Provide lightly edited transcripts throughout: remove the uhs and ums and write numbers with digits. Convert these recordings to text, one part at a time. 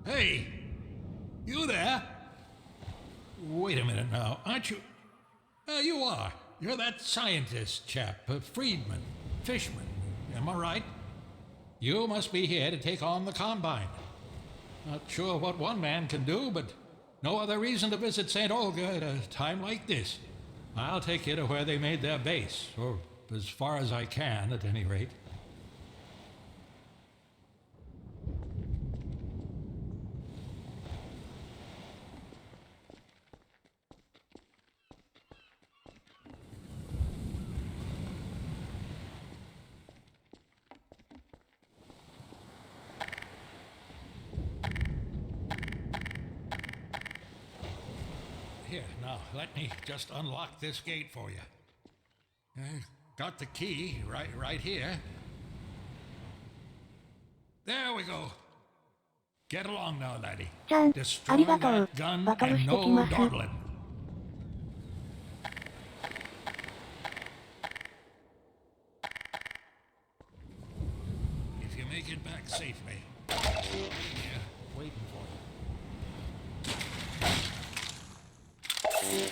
Hey, you there? Wait a minute now, aren't you? You are. You're that scientist chap, Friedman, Fishman, am I right? You must be here to take on the Combine. Not sure what one man can do, but no other reason to visit St. Olga at a time like this. I'll take you to where they made their base, or as far as I can, at any rate. Here, now, let me just unlock this gate for you. Got the key right here. There we go. Get along now, laddie. ちゃん、あ Destroy りがとう。 that gun バトル and してき no ます。 dawdling. If you make it back safely, I'll be here waiting for you.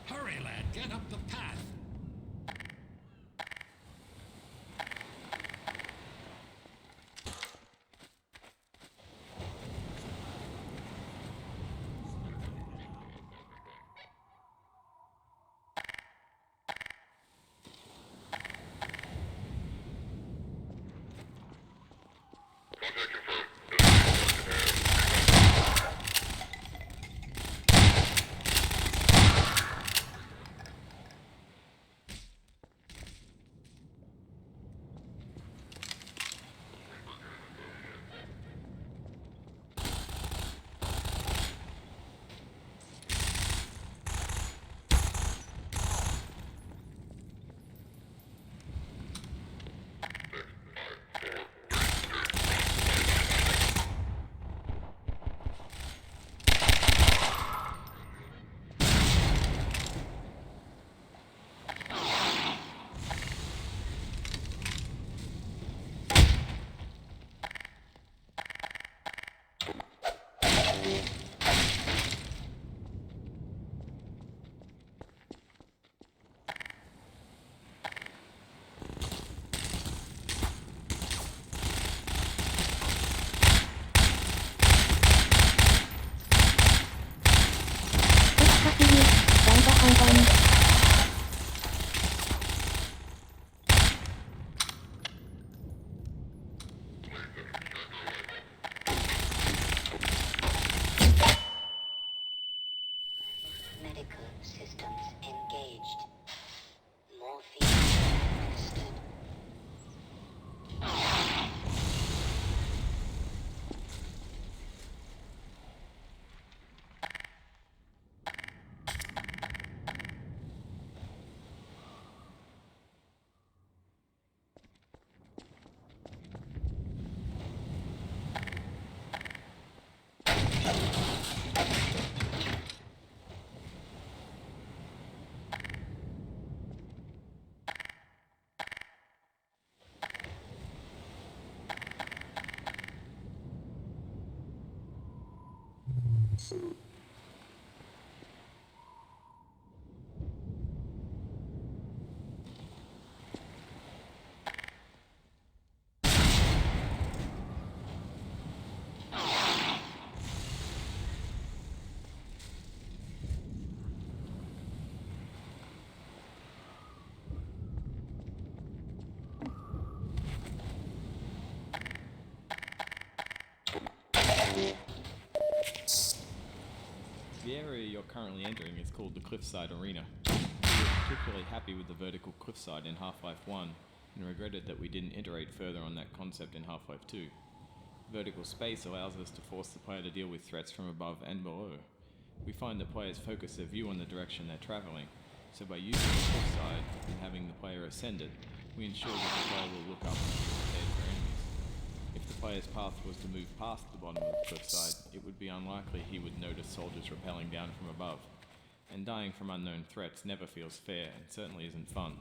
Hurry, lad, get up the path. Medical systems engaged. Morphine administered. The area you're currently entering is called the Cliffside Arena. We were particularly happy with the vertical cliffside in Half-Life 1 and regretted that we didn't iterate further on that concept in Half-Life 2. Vertical space allows us to force the player to deal with threats from above and below. We find that players focus their view on the direction they're travelling, so by using the cliffside and having the player ascend it, we ensure that the player will look up and be prepared for enemies. If the player's path was to move past the bottom of the cliffside, it would be unlikely he would notice soldiers rappelling down from above. And dying from unknown threats never feels fair and certainly isn't fun.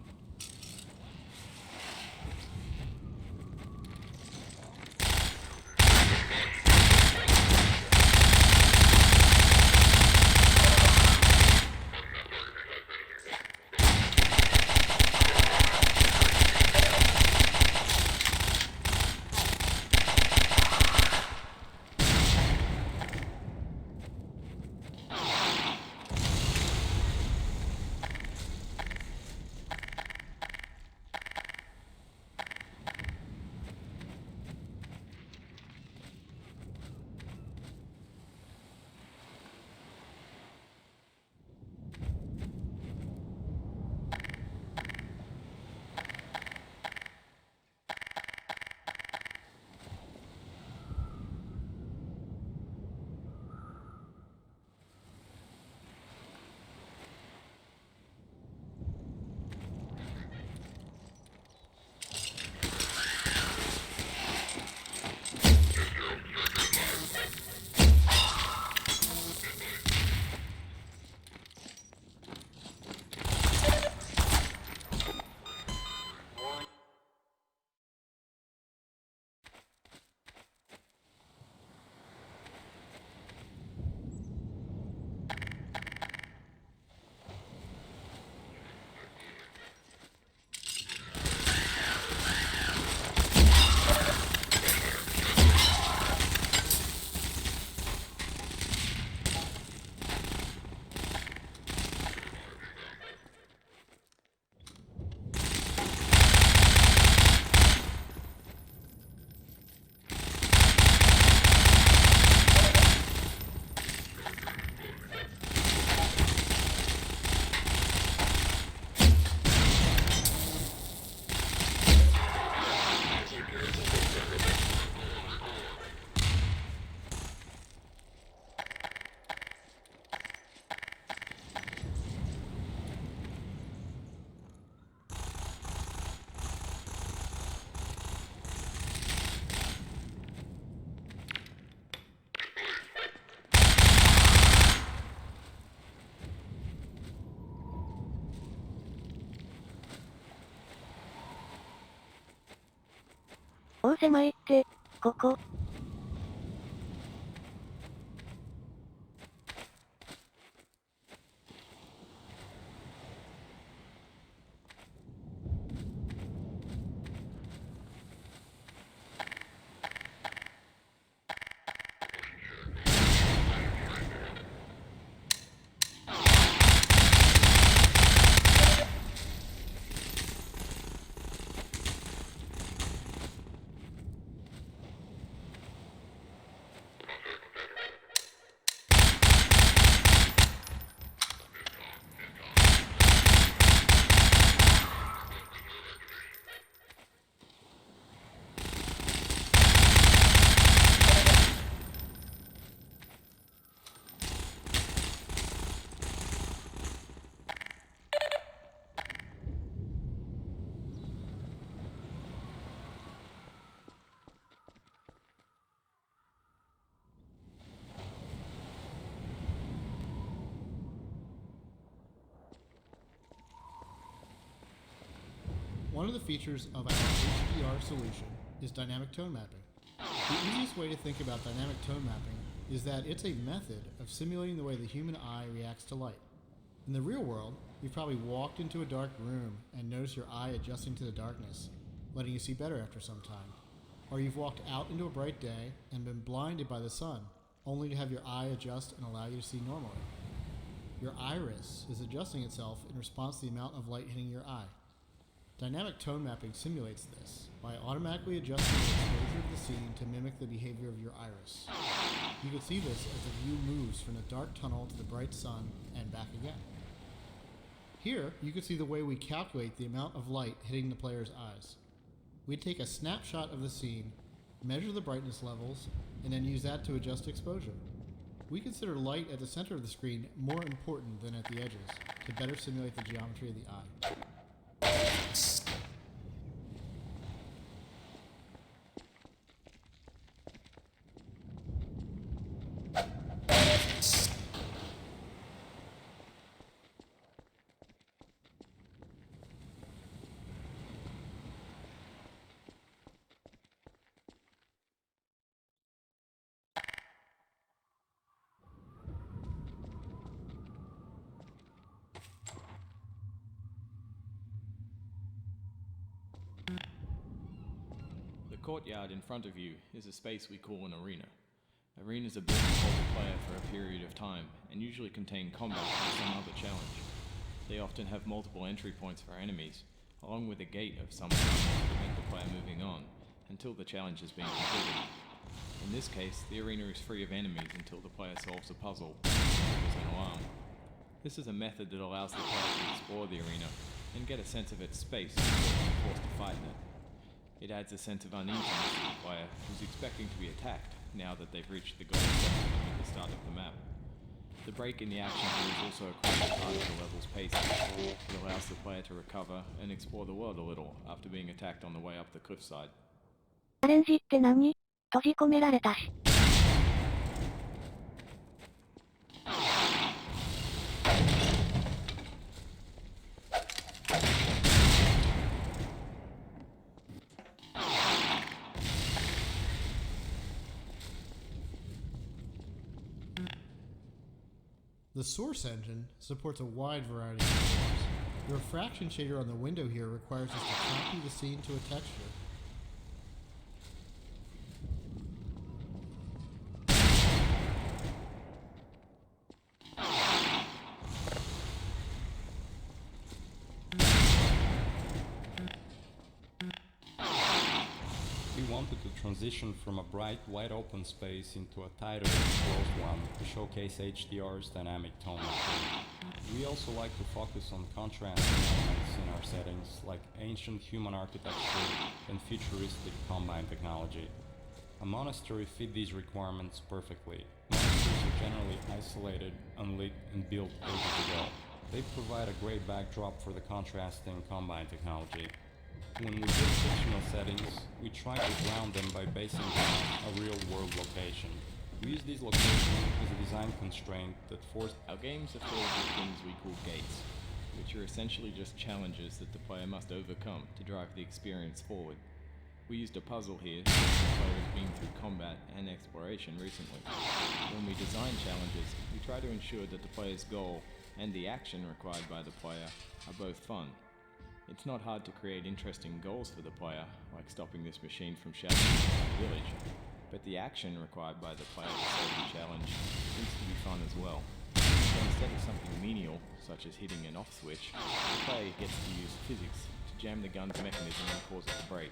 おう狭いって、ここ。One of the features of our HDR solution is dynamic tone mapping. The easiest way to think about dynamic tone mapping is that it's a method of simulating the way the human eye reacts to light. In the real world, you've probably walked into a dark room and noticed your eye adjusting to the darkness, letting you see better after some time. Or you've walked out into a bright day and been blinded by the sun, only to have your eye adjust and allow you to see normally. Your iris is adjusting itself in response to the amount of light hitting your eye. Dynamic tone mapping simulates this by automatically adjusting the exposure of the scene to mimic the behavior of your iris. You can see this as the view moves from the dark tunnel to the bright sun and back again. Here, you can see the way we calculate the amount of light hitting the player's eyes. We take a snapshot of the scene, measure the brightness levels, and then use that to adjust exposure. We consider light at the center of the screen more important than at the edges to better simulate the geometry of the eye. The courtyard in front of you is a space we call an arena. Arenas are built to hold the player for a period of time and usually contain combat or some other challenge. They often have multiple entry points for enemies, along with a gate of some kind to prevent the player moving on until the challenge has been completed. In this case, the arena is free of enemies until the player solves a puzzle or triggers an alarm. This is a method that allows the player to explore the arena and get a sense of its space before being forced to fight in it. It adds a sense of uneasiness to the player who's expecting to be attacked now that they've reached the goal set at the start of the map. The break in the action here is also a crucial part of the level's pacing. It allows the player to recover and explore the world a little after being attacked on the way up the cliffside. アレンジって何？閉じ込められたし。The source engine supports a wide variety of shaders. The refraction shader on the window here requires us to copy the scene to a texture. We wanted to transition from a bright, wide-open space into a tighter, closed one to showcase HDR's dynamic tone mapping. We also like to focus on contrasting elements in our settings, like ancient human architecture and futuristic combine technology. A monastery fit these requirements perfectly. Monasteries are generally isolated, unlit, and built ages ago. They provide a great backdrop for the contrasting combine technology. When we build fictional settings, we try to ground them by basing them on a real-world location. We use these locations as a design constraint that forces... Our games are filled with things we call gates, which are essentially just challenges that the player must overcome to drive the experience forward. We used a puzzle here since the player has been through combat and exploration recently. When we design challenges, we try to ensure that the player's goal and the action required by the player are both fun. It's not hard to create interesting goals for the player, like stopping this machine from shouting at the village, but the action required by the player to solve the challenge needs to be fun as well. So instead of something menial, such as hitting an off switch, the player gets to use physics to jam the gun's mechanism and cause it to break.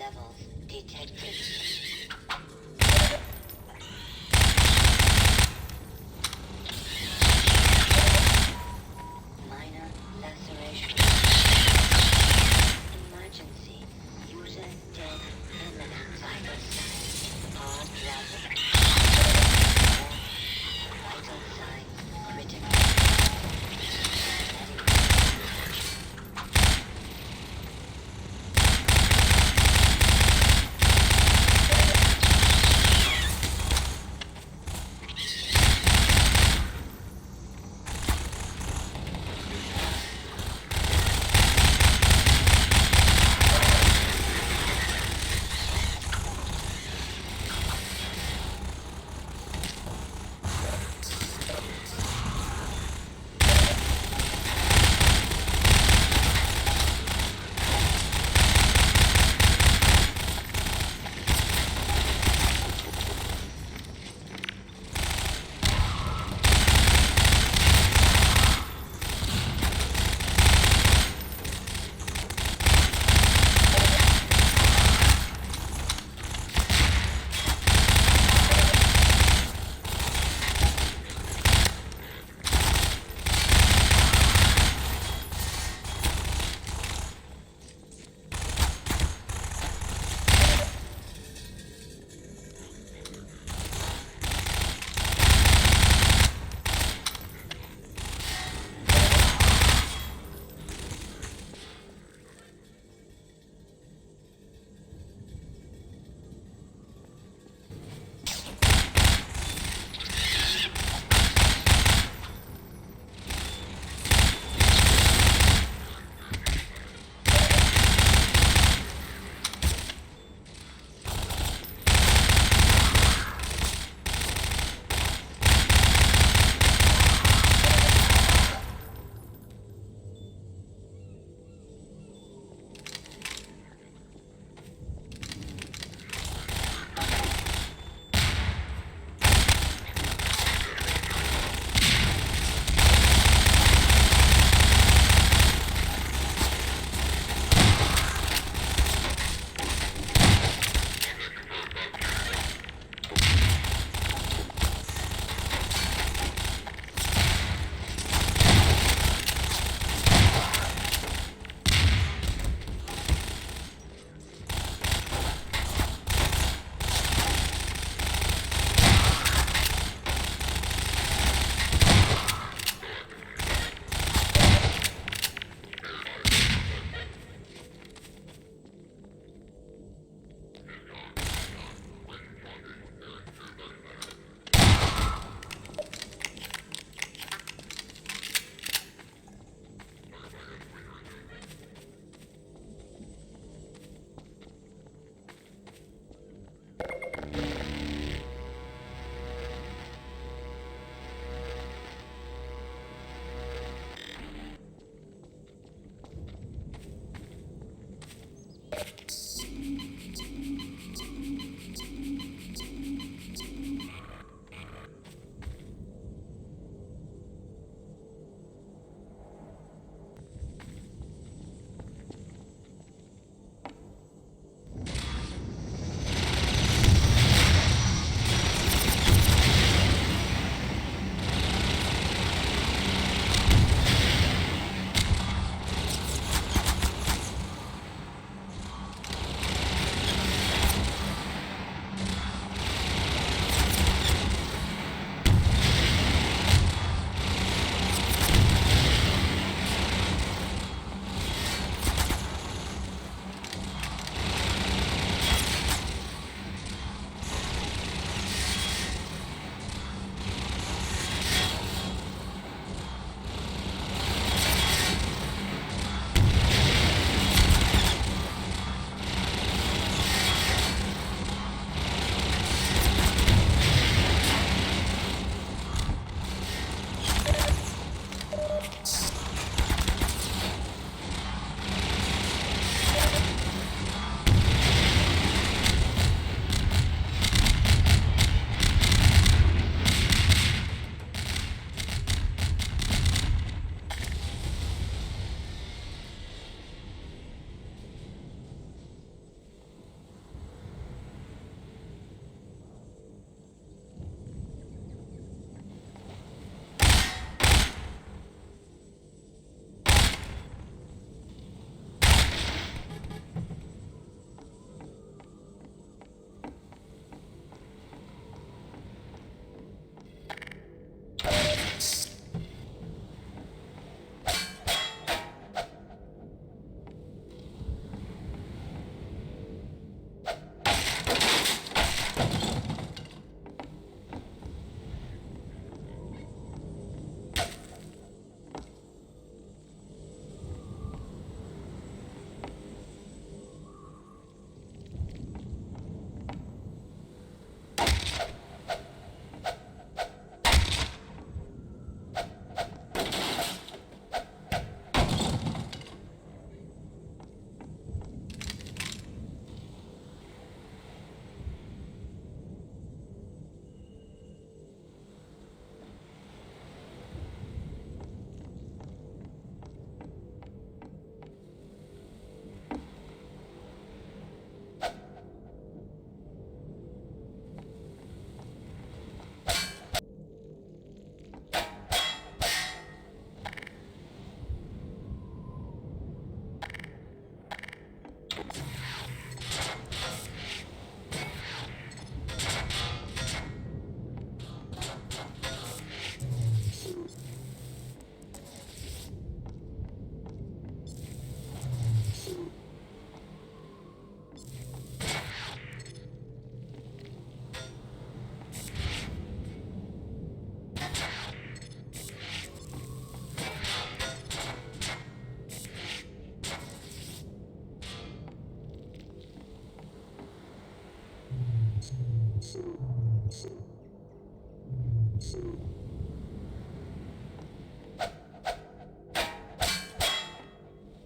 levels detected. Minor laceration. Emergency. User dead. Imminent. Vital signs. Hard rapid. Vital signs critical.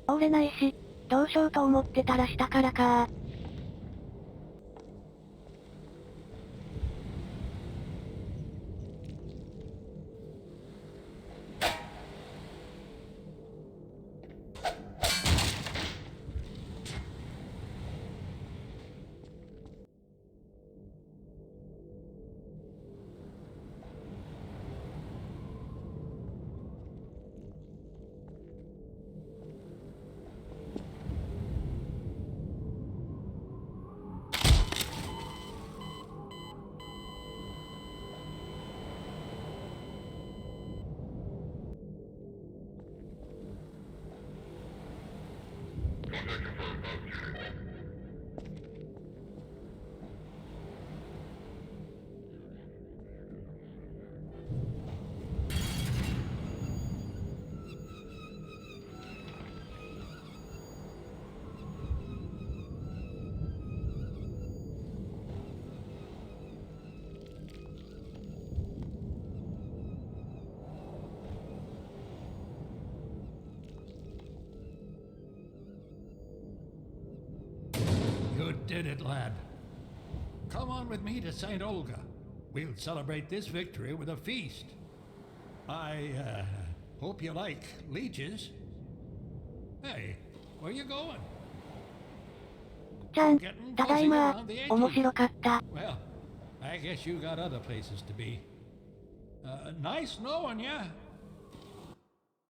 折れないし、どうしようと思ってたら下からか。You did it, lad. Come on with me to St. Olga. We'll celebrate this victory with a feast. I hope you like leeches. Hey, where you going? ちゃん、ただいま。面白かった。Well, I guess you got other places to be. Nice knowing ya.